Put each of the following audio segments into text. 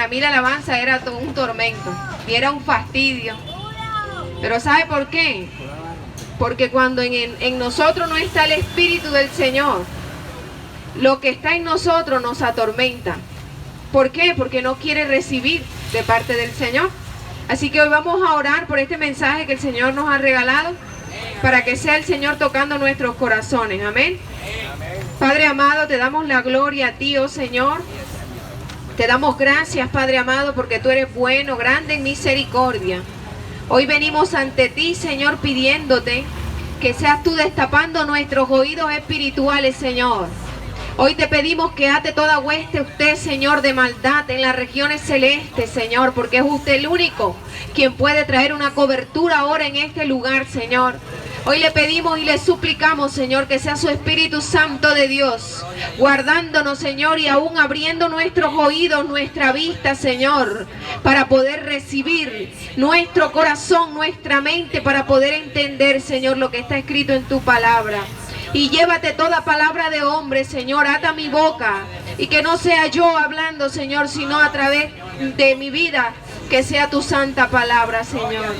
para mí la alabanza era todo un tormento y era un fastidio. Pero ¿sabe por qué? Porque cuando en nosotros no está el Espíritu del Señor, lo que está en nosotros nos atormenta. ¿Por qué? Porque no quiere recibir de parte del Señor. Así que hoy vamos a orar por este mensaje que el Señor nos ha regalado, para que sea el Señor tocando nuestros corazones. Amén. Padre amado, te damos la gloria a ti, oh Señor. Te damos gracias, Padre amado, porque tú eres bueno, grande en misericordia. Hoy venimos ante ti, Señor, pidiéndote que seas tú destapando nuestros oídos espirituales, Señor. Hoy te pedimos que ate toda hueste usted, Señor, de maldad en las regiones celestes, Señor, porque es usted el único quien puede traer una cobertura ahora en este lugar, Señor. Hoy le pedimos y le suplicamos, Señor, que sea su Espíritu Santo de Dios, guardándonos, Señor, y aún abriendo nuestros oídos, nuestra vista, Señor, para poder recibir nuestro corazón, nuestra mente, para poder entender, Señor, lo que está escrito en tu palabra. Y llévate toda palabra de hombre, Señor, ata mi boca, y que no sea yo hablando, Señor, sino a través de mi vida, que sea tu santa palabra, Señor.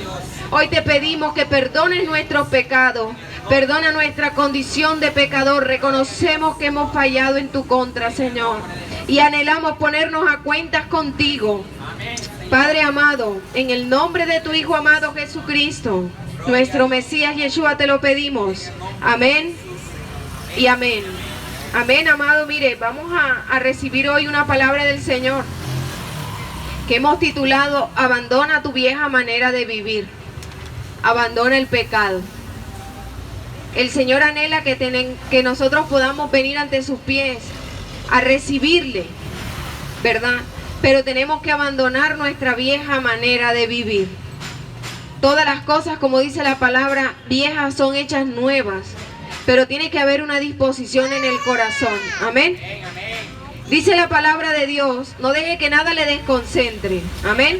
Hoy te pedimos que perdones nuestros pecados, perdona nuestra condición de pecador. Reconocemos que hemos fallado en tu contra, Señor, y anhelamos ponernos a cuentas contigo. Padre amado, en el nombre de tu Hijo amado Jesucristo, nuestro Mesías Yeshua, te lo pedimos. Amén y amén. Amén, amado. Mire, vamos a recibir hoy una palabra del Señor que hemos titulado Abandona tu vieja manera de vivir. Abandona el pecado. El Señor anhela que nosotros podamos venir ante sus pies a recibirle, ¿verdad? Pero tenemos que abandonar nuestra vieja manera de vivir. Todas las cosas, como dice la palabra, viejas son hechas nuevas, pero tiene que haber una disposición en el corazón. Amén. Dice la palabra de Dios, no deje que nada le desconcentre. Amén.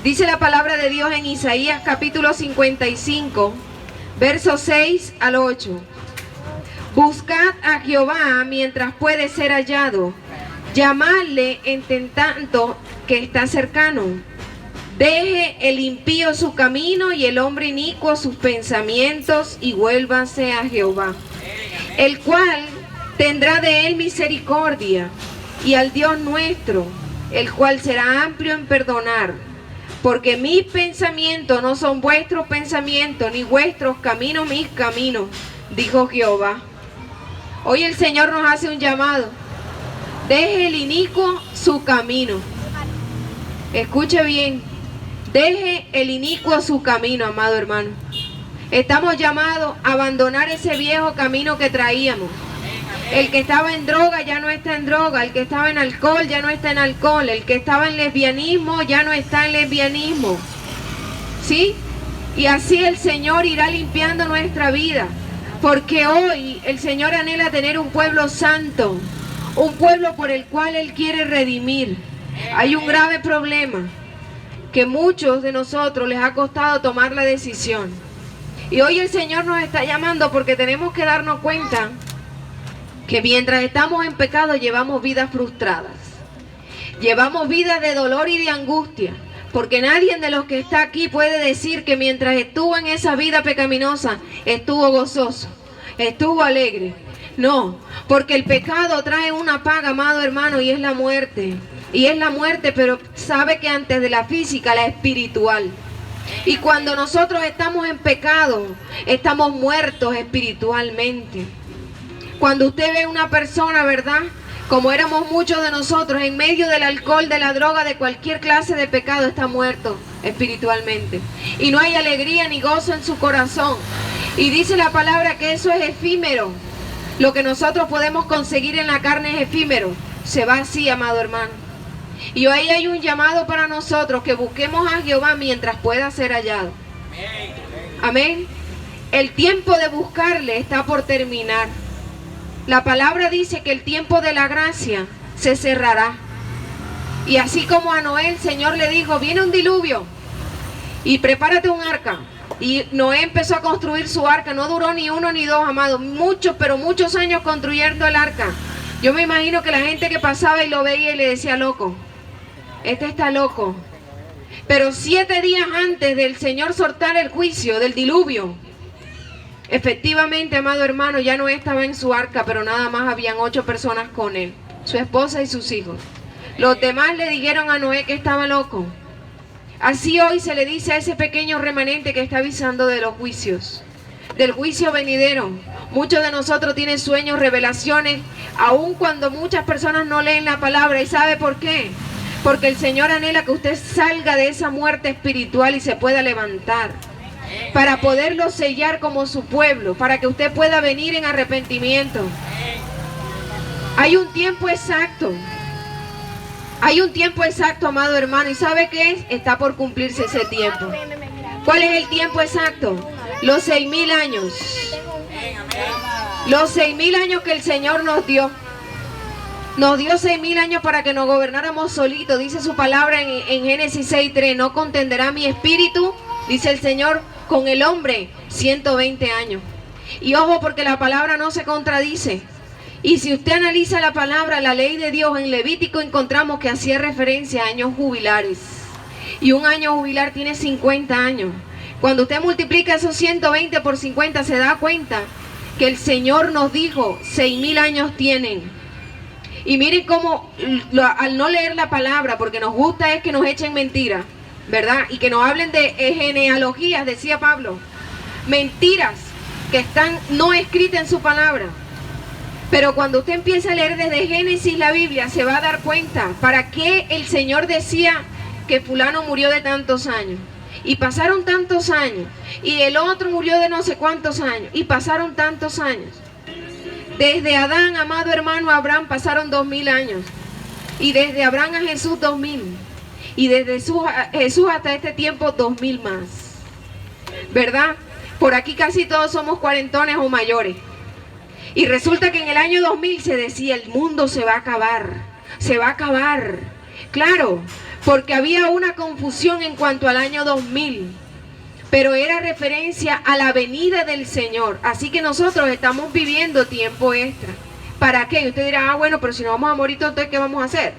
Dice la palabra de Dios en Isaías capítulo 55, versos 6 al 8. Buscad a Jehová mientras puede ser hallado, llamadle en tanto que está cercano. Deje el impío su camino y el hombre inicuo sus pensamientos, y vuélvase a Jehová, el cual tendrá de él misericordia, y al Dios nuestro, el cual será amplio en perdonar. Porque mis pensamientos no son vuestros pensamientos, ni vuestros caminos mis caminos, dijo Jehová. Hoy el Señor nos hace un llamado. Deje el inicuo su camino. Escuche bien. Deje el inicuo su camino, amado hermano. Estamos llamados a abandonar ese viejo camino que traíamos. El que estaba en droga ya no está en droga, el que estaba en alcohol ya no está en alcohol, el que estaba en lesbianismo ya no está en lesbianismo. ¿Sí? Y así el Señor irá limpiando nuestra vida, porque hoy el Señor anhela tener un pueblo santo, un pueblo por el cual Él quiere redimir. Hay un grave problema que muchos de nosotros les ha costado tomar la decisión. Y hoy el Señor nos está llamando porque tenemos que darnos cuenta que mientras estamos en pecado llevamos vidas frustradas, llevamos vidas de dolor y de angustia, porque nadie de los que está aquí puede decir que mientras estuvo en esa vida pecaminosa estuvo gozoso, estuvo alegre. No, porque el pecado trae una paga, amado hermano, y es la muerte. Y es la muerte, pero sabe que antes de la física, la espiritual. Y cuando nosotros estamos en pecado, estamos muertos espiritualmente. Cuando usted ve a una persona, ¿verdad? Como éramos muchos de nosotros, en medio del alcohol, de la droga, de cualquier clase de pecado, está muerto espiritualmente. Y no hay alegría ni gozo en su corazón. Y dice la palabra que eso es efímero. Lo que nosotros podemos conseguir en la carne es efímero. Se va así, amado hermano. Y hoy hay un llamado para nosotros, que busquemos a Jehová mientras pueda ser hallado. Amén. El tiempo de buscarle está por terminar. La palabra dice que el tiempo de la gracia se cerrará. Y así como a Noé el Señor le dijo, viene un diluvio y prepárate un arca. Y Noé empezó a construir su arca. No duró ni uno ni dos, amados. Muchos, pero muchos años construyendo el arca. Yo me imagino que la gente que pasaba y lo veía y le decía, loco. este está loco. Pero 7 días antes del Señor soltar el juicio del diluvio, efectivamente, amado hermano, ya Noé estaba en su arca, pero nada más habían 8 personas con él, su esposa y sus hijos. Los demás le dijeron a Noé que estaba loco. Así hoy se le dice a ese pequeño remanente que está avisando de los juicios, del juicio venidero. Muchos de nosotros tienen sueños, revelaciones, aun cuando muchas personas no leen la palabra. ¿Y sabe por qué? Porque el Señor anhela que usted salga de esa muerte espiritual y se pueda levantar, para poderlo sellar como su pueblo, para que usted pueda venir en arrepentimiento. Hay un tiempo exacto. Hay un tiempo exacto, amado hermano. ¿Y sabe qué es? Está por cumplirse ese tiempo. ¿Cuál es el tiempo exacto? Los 6.000 años. Los 6.000 años que el Señor nos dio. Nos dio 6.000 años para que nos gobernáramos solitos. Dice su palabra en Génesis 6:3. No contenderá mi espíritu, dice el Señor, con el hombre 120 años. Y ojo, porque la palabra no se contradice. Y si usted analiza la palabra, la ley de Dios, en Levítico encontramos que hacía referencia a años jubilares. Y un año jubilar tiene 50 años. Cuando usted multiplica esos 120 por 50, se da cuenta que el Señor nos dijo, 6.000 años tienen. Y miren cómo, al no leer la palabra, porque nos gusta es que nos echen mentiras, ¿verdad? Y que nos hablen de genealogías, decía Pablo. Mentiras que están no escritas en su palabra. Pero cuando usted empieza a leer desde Génesis la Biblia, se va a dar cuenta para qué el Señor decía que fulano murió de tantos años. Y pasaron tantos años. Y el otro murió de no sé cuántos años. Y pasaron tantos años. Desde Adán, amado hermano, a Abraham pasaron 2.000 años. Y desde Abraham a Jesús 2.000. Y desde Jesús hasta este tiempo 2.000 más. ¿Verdad? Por aquí casi todos somos cuarentones o mayores. Y resulta que en el año 2000 se decía, el mundo se va a acabar, se va a acabar. Claro, porque había una confusión en cuanto al año 2000, pero era referencia a la venida del Señor. Así que nosotros estamos viviendo tiempo extra. ¿Para qué? Y usted dirá, bueno, pero si nos vamos a morir todos, ¿qué vamos a hacer?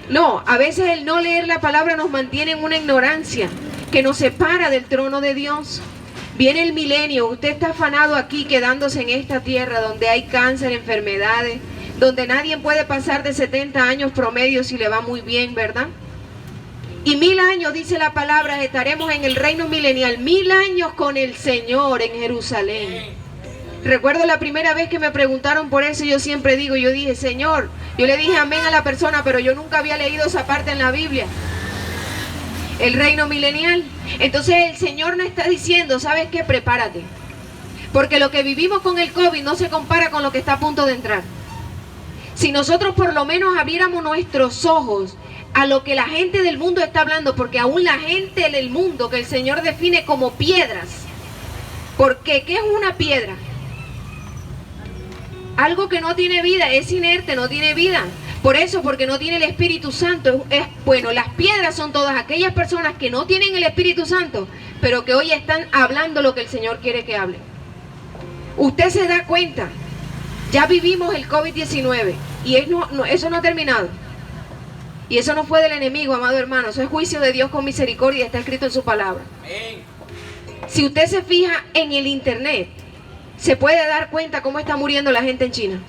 No, a veces el no leer la palabra nos mantiene en una ignorancia que nos separa del trono de Dios. Viene el milenio, usted está afanado aquí quedándose en esta tierra donde hay cáncer, enfermedades, donde nadie puede pasar de 70 años promedio si le va muy bien, ¿verdad? Y 1.000 años, dice la palabra, estaremos en el reino milenial, 1.000 años con el Señor en Jerusalén. Recuerdo la primera vez que me preguntaron por eso, yo siempre digo, yo dije, Señor, yo le dije amén a la persona, pero yo nunca había leído esa parte en la Biblia. El reino milenial. Entonces el Señor nos está diciendo, ¿sabes qué? Prepárate. Porque lo que vivimos con el COVID no se compara con lo que está a punto de entrar. Si nosotros por lo menos abriéramos nuestros ojos a lo que la gente del mundo está hablando, porque aún la gente del mundo que el Señor define como piedras. Porque ¿qué es una piedra? Algo que no tiene vida, es inerte, no tiene vida. Por eso, porque no tiene el Espíritu Santo. Bueno, las piedras son todas aquellas personas que no tienen el Espíritu Santo, pero que hoy están hablando lo que el Señor quiere que hablen. Usted se da cuenta, ya vivimos el COVID-19 y eso no ha terminado. Y eso no fue del enemigo, amado hermano. Eso es juicio de Dios con misericordia, está escrito en su palabra. Si usted se fija en el internet, se puede dar cuenta cómo está muriendo la gente en China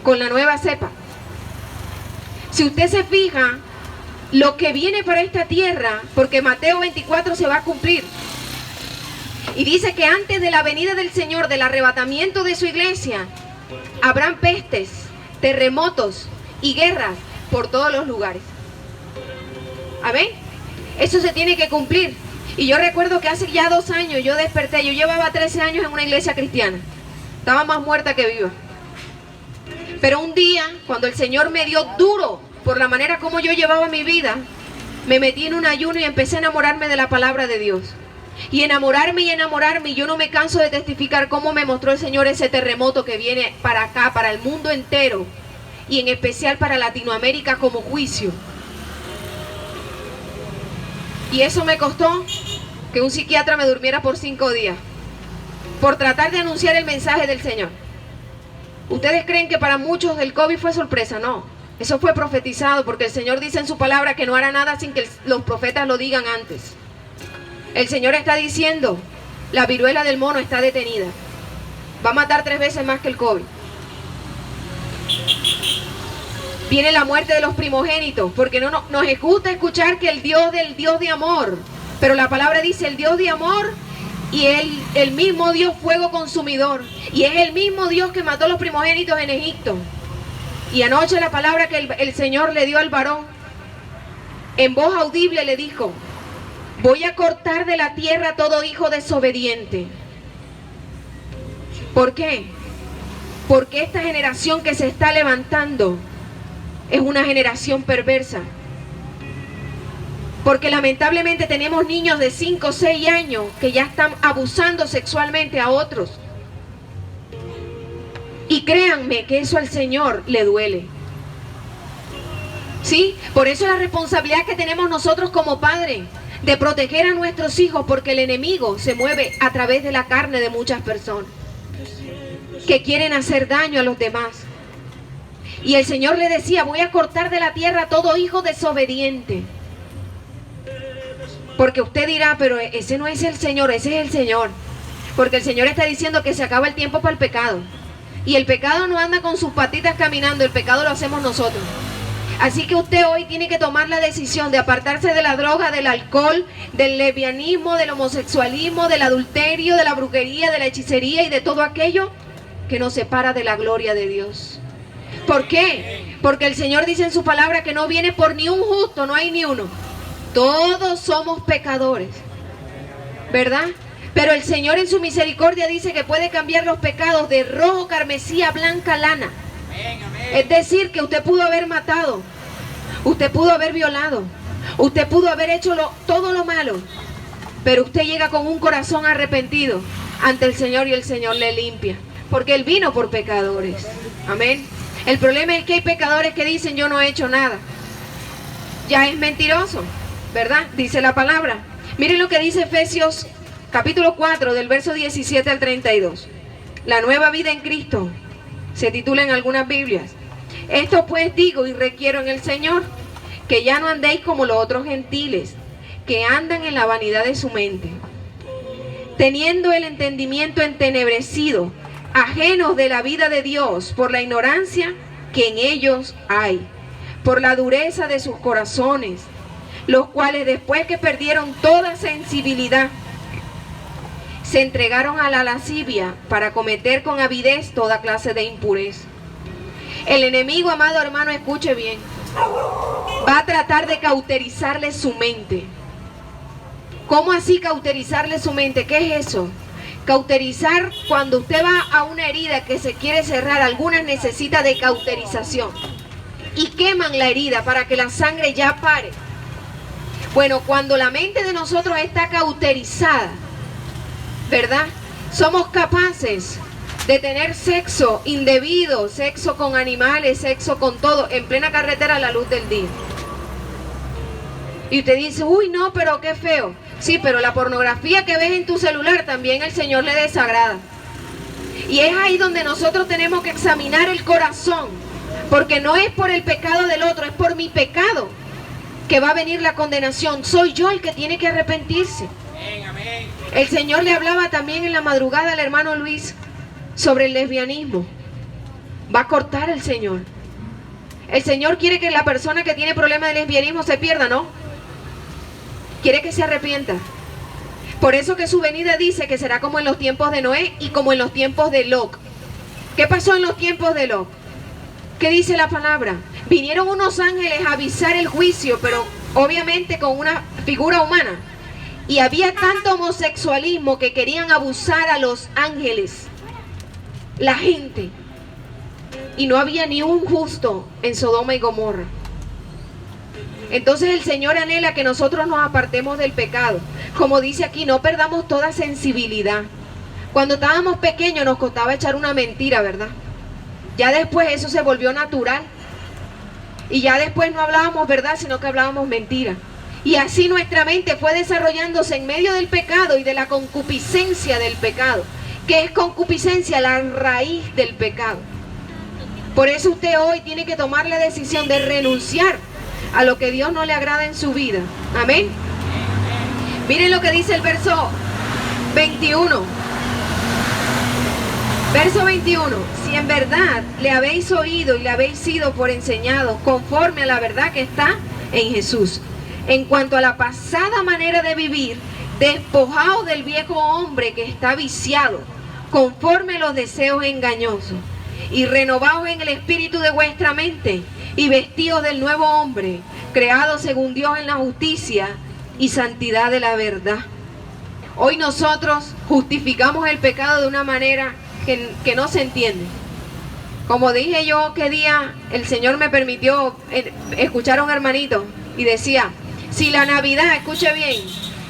con la nueva cepa. Si usted se fija, lo que viene para esta tierra, porque Mateo 24 se va a cumplir. Y dice que antes de la venida del Señor, del arrebatamiento de su iglesia, habrán pestes, terremotos y guerras por todos los lugares. Amén. Eso se tiene que cumplir. Y yo recuerdo que hace ya 2 años yo desperté. Yo llevaba 13 años en una iglesia cristiana. Estaba más muerta que viva. Pero un día, cuando el Señor me dio duro por la manera como yo llevaba mi vida, me metí en un ayuno y empecé a enamorarme de la palabra de Dios. Y enamorarme, y yo no me canso de testificar cómo me mostró el Señor ese terremoto que viene para acá, para el mundo entero, y en especial para Latinoamérica como juicio. Y eso me costó que un psiquiatra me durmiera por 5 días, por tratar de anunciar el mensaje del Señor. ¿Ustedes creen que para muchos el COVID fue sorpresa? No. Eso fue profetizado porque el Señor dice en su palabra que no hará nada sin que los profetas lo digan antes. El Señor está diciendo, la viruela del mono está detenida. Va a matar 3 veces más que el COVID. Viene la muerte de los primogénitos, porque no nos gusta escuchar que el Dios de amor, pero la palabra dice el Dios de amor y el mismo Dios fuego consumidor, y es el mismo Dios que mató a los primogénitos en Egipto. Y anoche la palabra que el Señor le dio al varón, en voz audible le dijo, voy a cortar de la tierra todo hijo desobediente. ¿Por qué? Porque esta generación que se está levantando es una generación perversa. Porque lamentablemente tenemos niños de 5 o 6 años que ya están abusando sexualmente a otros. Y créanme que eso al Señor le duele. ¿Sí? Por eso la responsabilidad que tenemos nosotros como padres de proteger a nuestros hijos, porque el enemigo se mueve a través de la carne de muchas personas que quieren hacer daño a los demás. Y el Señor le decía, voy a cortar de la tierra todo hijo desobediente. Porque usted dirá, pero ese no es el Señor, ese es el Señor. Porque el Señor está diciendo que se acaba el tiempo para el pecado. Y el pecado no anda con sus patitas caminando, el pecado lo hacemos nosotros. Así que usted hoy tiene que tomar la decisión de apartarse de la droga, del alcohol, del lesbianismo, del homosexualismo, del adulterio, de la brujería, de la hechicería y de todo aquello que nos separa de la gloria de Dios. ¿Por qué? Porque el Señor dice en su palabra que no viene por ni un justo, no hay ni uno. Todos somos pecadores, ¿verdad? Pero el Señor en su misericordia dice que puede cambiar los pecados de rojo carmesí a blanca lana. Es decir, que usted pudo haber matado, usted pudo haber violado, usted pudo haber hecho todo lo malo, pero usted llega con un corazón arrepentido ante el Señor y el Señor le limpia, porque Él vino por pecadores. Amén. El problema es que hay pecadores que dicen yo no he hecho nada. Ya es mentiroso, ¿verdad? Dice la palabra. Miren lo que dice Efesios capítulo 4 del verso 17 al 32. La nueva vida en Cristo se titula en algunas Biblias. Esto pues digo y requiero en el Señor, que ya no andéis como los otros gentiles, que andan en la vanidad de su mente, teniendo el entendimiento entenebrecido, ajenos de la vida de Dios por la ignorancia que en ellos hay, por la dureza de sus corazones, los cuales después que perdieron toda sensibilidad, se entregaron a la lascivia para cometer con avidez toda clase de impureza. El enemigo, amado hermano, escuche bien, va a tratar de cauterizarle su mente. ¿Cómo así cauterizarle su mente? ¿Qué es eso? Cauterizar, cuando usted va a una herida que se quiere cerrar, algunas necesita de cauterización y queman la herida para que la sangre ya pare. Bueno, cuando la mente de nosotros está cauterizada, ¿verdad? Somos capaces de tener sexo indebido, sexo con animales, sexo con todo, en plena carretera a la luz del día. Y usted dice, uy no, pero qué feo. Sí, pero la pornografía que ves en tu celular también el Señor le desagrada. Y es ahí donde nosotros tenemos que examinar el corazón, porque no es por el pecado del otro, es por mi pecado que va a venir la condenación. Soy yo el que tiene que arrepentirse. El Señor le hablaba también en la madrugada al hermano Luis sobre el lesbianismo. Va a cortar el Señor. El Señor quiere que la persona que tiene problema de lesbianismo se pierda, ¿no? Quiere que se arrepienta. Por eso que su venida dice que será como en los tiempos de Noé y como en los tiempos de Lot. ¿Qué pasó en los tiempos de Lot? ¿Qué dice la palabra? Vinieron unos ángeles a avisar el juicio, pero obviamente con una figura humana. Y había tanto homosexualismo que querían abusar a los ángeles, la gente. Y no había ni un justo en Sodoma y Gomorra. Entonces el Señor anhela que nosotros nos apartemos del pecado. Como dice aquí, no perdamos toda sensibilidad. Cuando estábamos pequeños nos costaba echar una mentira, ¿verdad? Ya después eso se volvió natural. Y ya después no hablábamos verdad, sino que hablábamos mentira. Y así nuestra mente fue desarrollándose en medio del pecado y de la concupiscencia del pecado. ¿Qué es concupiscencia? La raíz del pecado. Por eso usted hoy tiene que tomar la decisión de renunciar a lo que Dios no le agrada en su vida. Amén. Miren lo que dice el verso 21. Verso 21. Si en verdad le habéis oído y le habéis sido por enseñados conforme a la verdad que está en Jesús. En cuanto a la pasada manera de vivir, despojaos del viejo hombre que está viciado, conforme a los deseos engañosos, y renovaos en el espíritu de vuestra mente, y vestíos del nuevo hombre, creado según Dios en la justicia y santidad de la verdad. Hoy nosotros justificamos el pecado de una manera que no se entiende. Como dije yo, que día el Señor me permitió escuchar a un hermanito y decía, si la Navidad, escuche bien,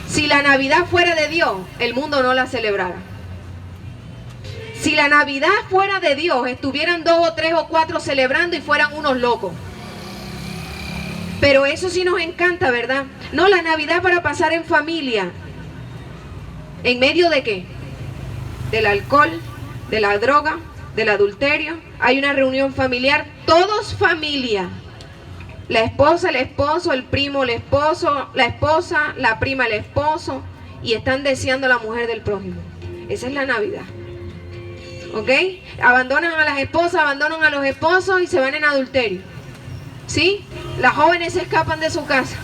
si la Navidad fuera de Dios, el mundo no la celebrara. Si la Navidad fuera de Dios, estuvieran 2 o 3 o 4 celebrando y fueran unos locos. Pero eso sí nos encanta, ¿verdad? No, la Navidad para pasar en familia. ¿En medio de qué? Del alcohol, de la droga, del adulterio. Hay una reunión familiar, todos familia. La esposa, el esposo, el primo, el esposo, la esposa, la prima, el esposo. Y están deseando a la mujer del prójimo. Esa es la Navidad. ¿Ok? Abandonan a las esposas, abandonan a los esposos y se van en adulterio. ¿Sí? Las jóvenes se escapan de su casa.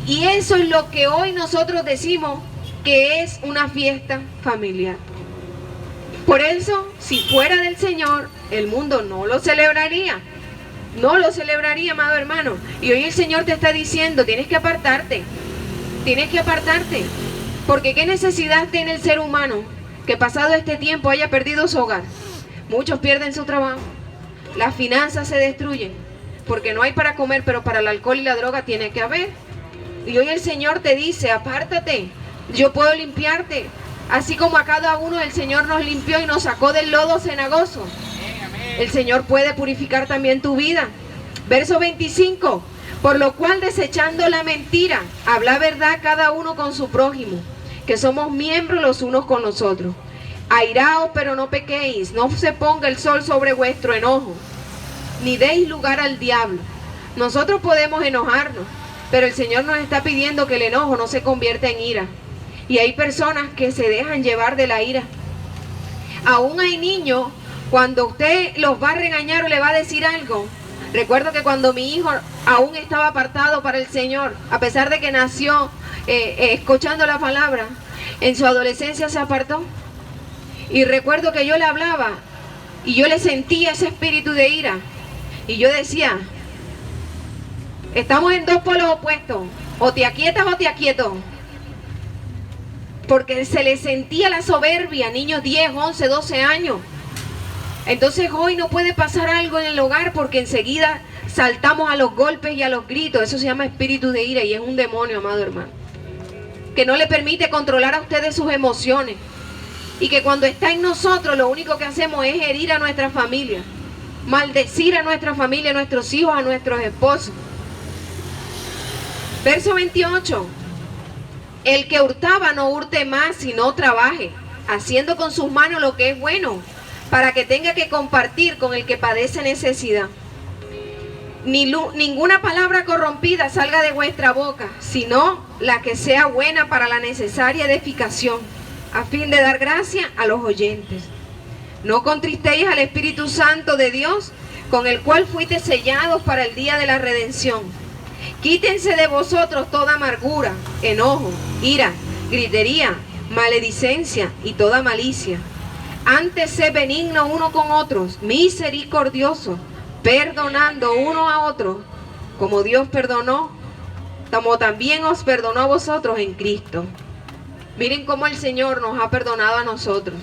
Y eso es lo que hoy nosotros decimos que es una fiesta familiar. Por eso, si fuera del Señor, el mundo no lo celebraría. No lo celebraría, amado hermano. Y hoy el Señor te está diciendo, tienes que apartarte. Tienes que apartarte. Porque ¿qué necesidad tiene el ser humano que pasado este tiempo haya perdido su hogar? Muchos pierden su trabajo. Las finanzas se destruyen. Porque no hay para comer, pero para el alcohol y la droga tiene que haber. Y hoy el Señor te dice, apártate. Yo puedo limpiarte. Así como a cada uno el Señor nos limpió y nos sacó del lodo cenagoso. El Señor puede purificar también tu vida. Verso 25. Por lo cual, desechando la mentira, habla verdad cada uno con su prójimo, que somos miembros los unos con los otros. Airaos, pero no pequéis. No se ponga el sol sobre vuestro enojo, ni deis lugar al diablo. Nosotros podemos enojarnos, pero el Señor nos está pidiendo que el enojo no se convierta en ira. Y hay personas que se dejan llevar de la ira. Aún hay niños, cuando usted los va a regañar o le va a decir algo. Recuerdo que cuando mi hijo aún estaba apartado para el Señor, a pesar de que nació escuchando la palabra, en su adolescencia se apartó. Y recuerdo que yo le hablaba y yo le sentía ese espíritu de ira. Y yo decía, estamos en dos polos opuestos. O te aquietas o te aquieto. Porque se le sentía la soberbia, niños 10, 11, 12 años. Entonces hoy no puede pasar algo en el hogar porque enseguida saltamos a los golpes y a los gritos. Eso se llama espíritu de ira y es un demonio, amado hermano, que no le permite controlar a ustedes sus emociones. Y que cuando está en nosotros lo único que hacemos es herir a nuestra familia, maldecir a nuestra familia, a nuestros hijos, a nuestros esposos. Verso 28. El que hurtaba no hurte más, sino trabaje, haciendo con sus manos lo que es bueno, para que tenga que compartir con el que padece necesidad. Ninguna palabra corrompida salga de vuestra boca, sino la que sea buena para la necesaria edificación, a fin de dar gracia a los oyentes. No contristéis al Espíritu Santo de Dios, con el cual fuiste sellados para el día de la redención. Quítense de vosotros toda amargura, enojo, ira, gritería, maledicencia y toda malicia. Antes sed benigno uno con otros, misericordioso, perdonando uno a otro, como Dios perdonó, como también os perdonó a vosotros en Cristo. Miren cómo el Señor nos ha perdonado a nosotros.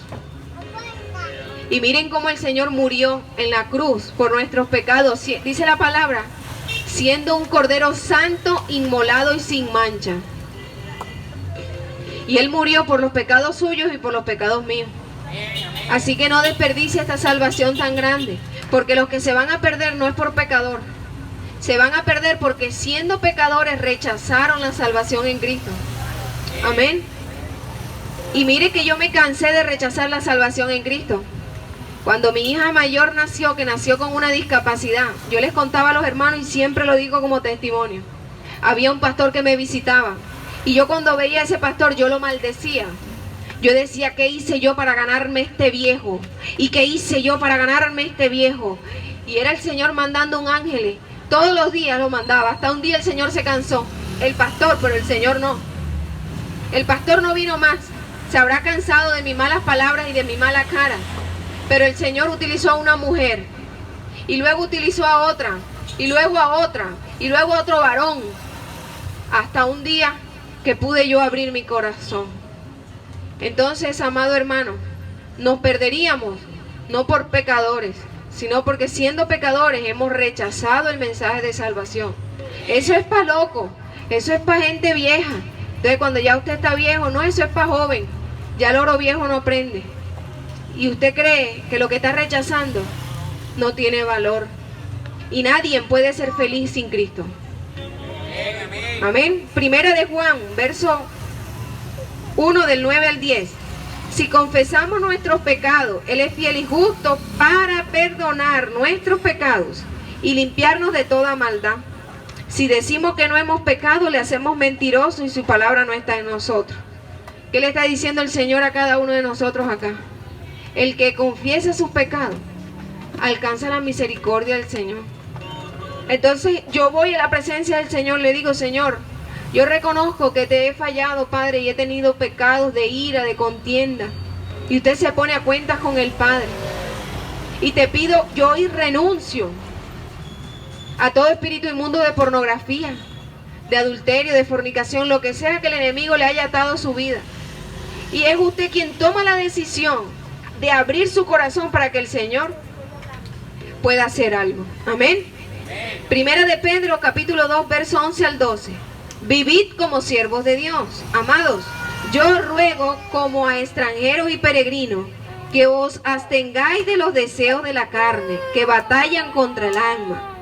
Y miren cómo el Señor murió en la cruz por nuestros pecados. Dice la palabra, siendo un cordero santo, inmolado y sin mancha. Y Él murió por los pecados suyos y por los pecados míos. Así que no desperdicie esta salvación tan grande. Porque los que se van a perder no es por pecador. Se van a perder porque siendo pecadores rechazaron la salvación en Cristo. Amén. Y mire que yo me cansé de rechazar la salvación en Cristo. Cuando mi hija mayor nació, que nació con una discapacidad, yo les contaba a los hermanos y siempre lo digo como testimonio. Había un pastor que me visitaba y yo cuando veía a ese pastor yo lo maldecía. Yo decía, ¿qué hice yo para ganarme este viejo? ¿Y qué hice yo para ganarme este viejo? Y era el Señor mandando un ángel. Todos los días lo mandaba. Hasta un día el Señor se cansó. El pastor, pero el Señor no. El pastor no vino más. Se habrá cansado de mis malas palabras y de mi mala cara. Pero el Señor utilizó a una mujer. Y luego utilizó a otra. Y luego a otra. Y luego a otro varón. Hasta un día que pude yo abrir mi corazón. Entonces, amado hermano, nos perderíamos, no por pecadores, sino porque siendo pecadores hemos rechazado el mensaje de salvación. Eso es para loco, eso es para gente vieja. Entonces cuando ya usted está viejo, no, eso es para joven. Ya el oro viejo no prende. Y usted cree que lo que está rechazando no tiene valor. Y nadie puede ser feliz sin Cristo. Amén. Primera de Juan, verso 1 del 9 al 10. Si confesamos nuestros pecados, Él es fiel y justo para perdonar nuestros pecados y limpiarnos de toda maldad. Si decimos que no hemos pecado, le hacemos mentiroso y su palabra no está en nosotros. ¿Qué le está diciendo el Señor a cada uno de nosotros acá? El que confiesa sus pecados alcanza la misericordia del Señor. Entonces yo voy a la presencia del Señor, le digo, Señor, yo reconozco que te he fallado, Padre, y he tenido pecados de ira, de contienda. Y usted se pone a cuentas con el Padre. Y te pido, yo hoy renuncio a todo espíritu inmundo de pornografía, de adulterio, de fornicación, lo que sea que el enemigo le haya atado a su vida. Y es usted quien toma la decisión de abrir su corazón para que el Señor pueda hacer algo. Amén. Primera de Pedro, capítulo 2, verso 11 al 12. Vivid como siervos de Dios. Amados, yo ruego como a extranjeros y peregrinos que os abstengáis de los deseos de la carne, que batallan contra el alma,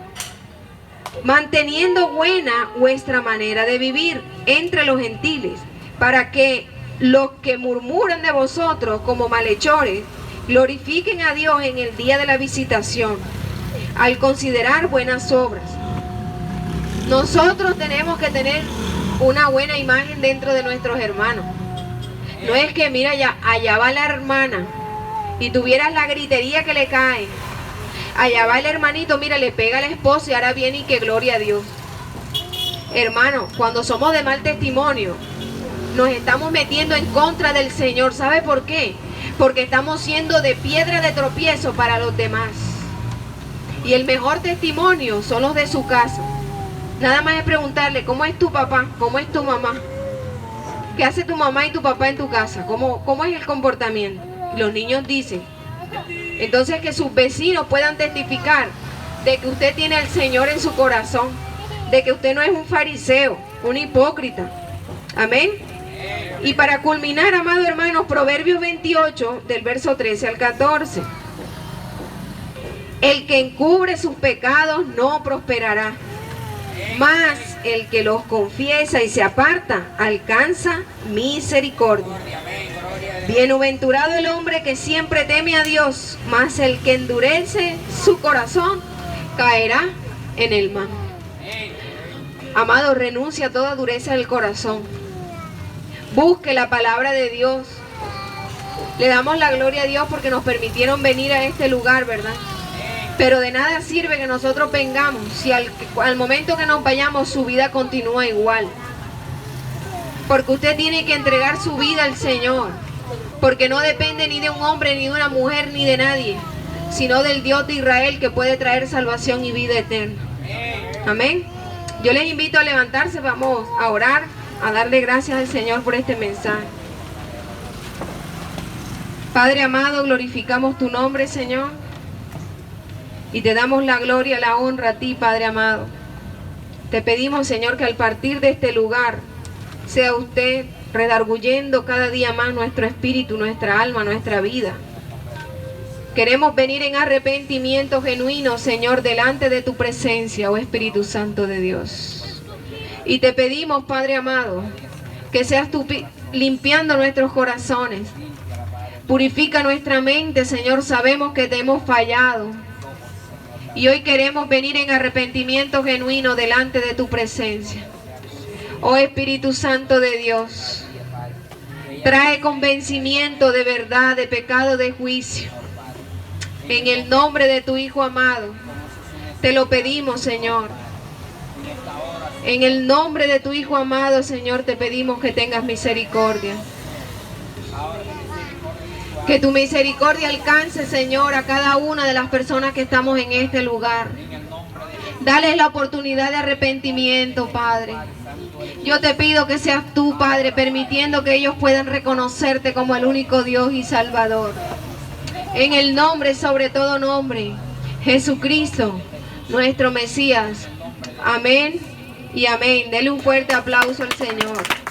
manteniendo buena vuestra manera de vivir entre los gentiles, para que los que murmuran de vosotros como malhechores glorifiquen a Dios en el día de la visitación, al considerar buenas obras. Nosotros tenemos que tener una buena imagen dentro de nuestros hermanos. No es que mira, allá va la hermana y tuvieras la gritería que le cae. Allá va el hermanito, mira, le pega a la esposa y ahora viene y que gloria a Dios. Hermano, cuando somos de mal testimonio, nos estamos metiendo en contra del Señor. ¿Sabe por qué? Porque estamos siendo de piedra de tropiezo para los demás. Y el mejor testimonio son los de su casa. Nada más es preguntarle, ¿cómo es tu papá? ¿Cómo es tu mamá? ¿Qué hace tu mamá y tu papá en tu casa? ¿Cómo es el comportamiento? Y los niños dicen. Entonces que sus vecinos puedan testificar de que usted tiene al Señor en su corazón, de que usted no es un fariseo, un hipócrita. Amén. Y para culminar, amados hermanos, Proverbios 28, del verso 13 al 14. El que encubre sus pecados no prosperará, mas el que los confiesa y se aparta alcanza misericordia. Bienaventurado el hombre que siempre teme a Dios, mas el que endurece su corazón caerá en el mal. Amado, renuncia a toda dureza del corazón. Busque la palabra de Dios. Le damos la gloria a Dios porque nos permitieron venir a este lugar, ¿verdad? Pero de nada sirve que nosotros vengamos si al momento que nos vayamos su vida continúa igual. Porque usted tiene que entregar su vida al Señor. Porque no depende ni de un hombre, ni de una mujer, ni de nadie, sino del Dios de Israel que puede traer salvación y vida eterna. Amén. Yo les invito a levantarse, vamos a orar, a darle gracias al Señor por este mensaje. Padre amado, glorificamos tu nombre, Señor. Y te damos la gloria, la honra a ti, Padre amado. Te pedimos, Señor, que al partir de este lugar sea usted redarguyendo cada día más nuestro espíritu, nuestra alma, nuestra vida. Queremos venir en arrepentimiento genuino, Señor, delante de tu presencia, oh Espíritu Santo de Dios. Y te pedimos, Padre amado, que seas tú limpiando nuestros corazones, Purifica nuestra mente, Señor. Sabemos que te hemos fallado. Y hoy queremos venir en arrepentimiento genuino delante de tu presencia. Oh Espíritu Santo de Dios, trae convencimiento de verdad, de pecado, de juicio. En el nombre de tu Hijo amado, te lo pedimos, Señor. En el nombre de tu Hijo amado, Señor, te pedimos que tengas misericordia. Que tu misericordia alcance, Señor, a cada una de las personas que estamos en este lugar. Dales la oportunidad de arrepentimiento, Padre. Yo te pido que seas tú, Padre, permitiendo que ellos puedan reconocerte como el único Dios y Salvador. En el nombre, sobre todo nombre, Jesucristo, nuestro Mesías. Amén y amén. Dele un fuerte aplauso al Señor.